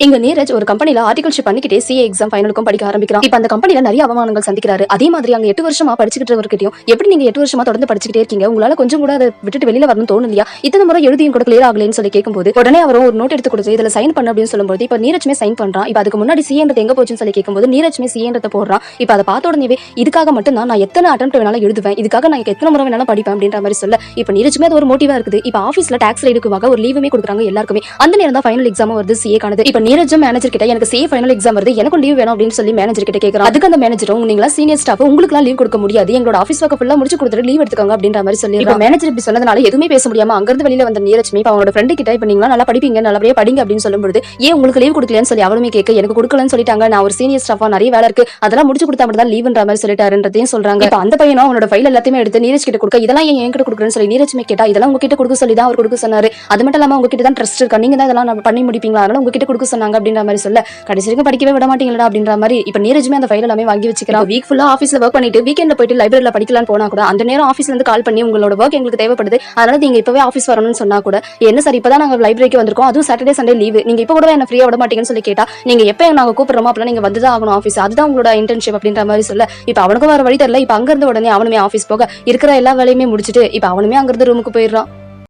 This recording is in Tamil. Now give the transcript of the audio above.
இங்க நீரஜ் ஒரு கம்பெனில ஆர்டிகல்ஷிப் பண்ணிக்கிட்டே சிஏ எக்ஸாம் ஃபைனலுக்கும் படிக்க ஆரம்பிக்கிறான். இப்ப அந்த கம்பெனில நிறைய அவமானங்கள் சந்திக்கிறாரு. அதே மாதிரி அங்க 8 வருஷமா படிச்சுக்கிட்டவர்கிட்டயும் எப்படி நீங்க 8 வருஷமா தொடர்ந்து படிச்சுக்கிட்டே இருக்கீங்க, உங்களால கொஞ்சம் கூட அதை விட்டுட்டு வெளியில வரணும் தோணுலையா, இத்தனை முறை எழுதியும் கூட கிளியர் ஆகலன்னு சொல்லி கேட்கும்போது உடனே அவரும் ஒரு நோட் எடுத்து கொடுத்து இதுல சைன் பண்ண அப்படின்னு சொல்லும்போது இப்ப நீரஜ்மே சைன் பண்றான். இப்ப அதுக்கு முன்னாடி சிஏன்றது எங்க போச்சுன்னு சொல்லி கேட்கும்போது நீரஜ்மே சிஏன்றத போடுறான். இப்ப அதை பார்த்த உடனே இதுக்காக மட்டும் நான் எத்தனை அட்டெம்ப்ட் வேணாலும் எழுதுவேன், இதுக்காக நான் எத்தனை முறை வேணாலும் படிப்பேன் அப்படின்ற மாதிரி சொல்ல இப்ப நீரஜ்மே அது ஒரு மோட்டிவா இருக்குது. இப்ப ஆபீஸ்ல டாக்ஸ் ரைடுக்காக ஒரு லீவுமே கொடுக்குறாங்க எல்லாருக்குமே. அந்த நேரம் தான் ஃபைனல் எக்ஸாம் வருது சிஏ கானது. இப்ப நீரஜ் மேனேஜர் கிட்ட எனக்கு சிஏ ஃபைனல் எக்ஸாம் வருது, எனக்கு லீவ் வேணும் அப்படின்னு சொல்லி மேனேஜர் கிட்ட கேக்குறான். அதுக்கு அந்த மேனேஜரும் நீங்களா சீனியர் ஸ்டாஃப், உங்களுக்கு லீவ் கொடுக்க முடியாது, எங்களோட ஆபீஸ் ஒர்க் ஃபுல்லா முடிச்சு கொடுத்துட்டு லீவ் எடுத்துக்கோங்க அப்படின்ற மாதிரி சொல்லி இப்ப மேனேஜர் இப்படி சொன்னதுனால எதுவுமே பேச முடியாம அங்க இருந்து வெளியில வந்த நீரஜ்மே இப்ப அவனோட ஃப்ரெண்ட் கிட்ட இப்ப நீங்க நல்லா படிப்பீங்க, நல்லபடியா படிங்க அப்படின்னு சொல்லும்போது ஏன் உங்களுக்கு லீவ் கொடுக்கலன்னு சொல்லி அவளுமே கேட்க எனக்கு கொடுக்கலன்னு சொல்லிட்டாங்க, நான் ஒரு சீனியர் ஸ்டாஃபா நிறைய வேலை இருக்கு அதெல்லாம் முடிச்சு கொடுத்தா மட்டும் தான் லீவ்ன்ற மாதிரி சொல்லிட்டாருன்றதையும் சொல்றாங்க. இப்ப அந்த பையனும் அவனோட ஃபைல் எல்லாத்தையுமே எடுத்து நீரஜ் கிட்ட கொடுக்க இதெல்லாம் ஏன் என்கிட்ட கொடுக்குறேன்னு சொல்லி நீரஜ்மே கேட்டா இதெல்லாம் உங்ககிட்ட கொடுக்க சொல்லி தான் அவர் கொடுக்க சொன்னாரு, அது மட்டும் இல்லாம உங்ககிட்ட தான் ட்ரஸ்ட் இருக்கா, நீங்க தான் இதெல்லாம் பண்ணி முடிப்பீங்களா, அதனால உங்ககிட்ட கொடுக்க சொன்னாங்க அப்படின்ற மாதிரி சொல்ல கடைசி வரைக்கும் படிக்கவே விட மாட்டீங்களா அப்படின்ற மாதிரி இப்ப நீரஜ்மே அந்த ஃபைல் எல்லாமே வாங்கி வச்சுக்கிறான். வீக் ஃபுல்லா ஆபீஸ்ல ஒர்க் பண்ணிட்டு வீக்கெண்ட்ல போயிட்டு லைப்ரரியில படிக்கலாம்னு போனா கூட அந்த நேரம் ஆபீஸ்ல இருந்து கால் பண்ணி உங்களோட ஒர்க் எங்களுக்கு தேவைப்படுது, அதனால நீங்க இப்பவே ஆபீஸ் வரணும்னு சொன்னா கூட என்ன சார் இப்பதான் நாங்க லைப்ரரிக்கு வந்திருக்கோம், அதுவும் சாட்டர்டே சண்டே லீவு, நீங்க இப்ப கூட என்ன ஃப்ரீயா விட மாட்டீங்கன்னு சொல்லி கேட்டா நீங்க எப்ப நாங்க கூப்பிடுறோமோ அப்பலாம் நீங்க வந்துதான் ஆகணும் ஆபீஸ், அதுதான் உங்களோட இன்டர்ன்ஷிப் அப்படின்ற மாதிரி சொல்ல இப்ப அவனுக்கும் வேற வழி தெரியல. இப்ப அங்க இருந்து உடனே அவனுமே ஆபீஸ் போக இருக்கிற எல்லா வேலையுமே முடிச்சுட்டு இப்ப அவனுமே அங்க இருந்து ரூமுக்கு போயிடுறான்.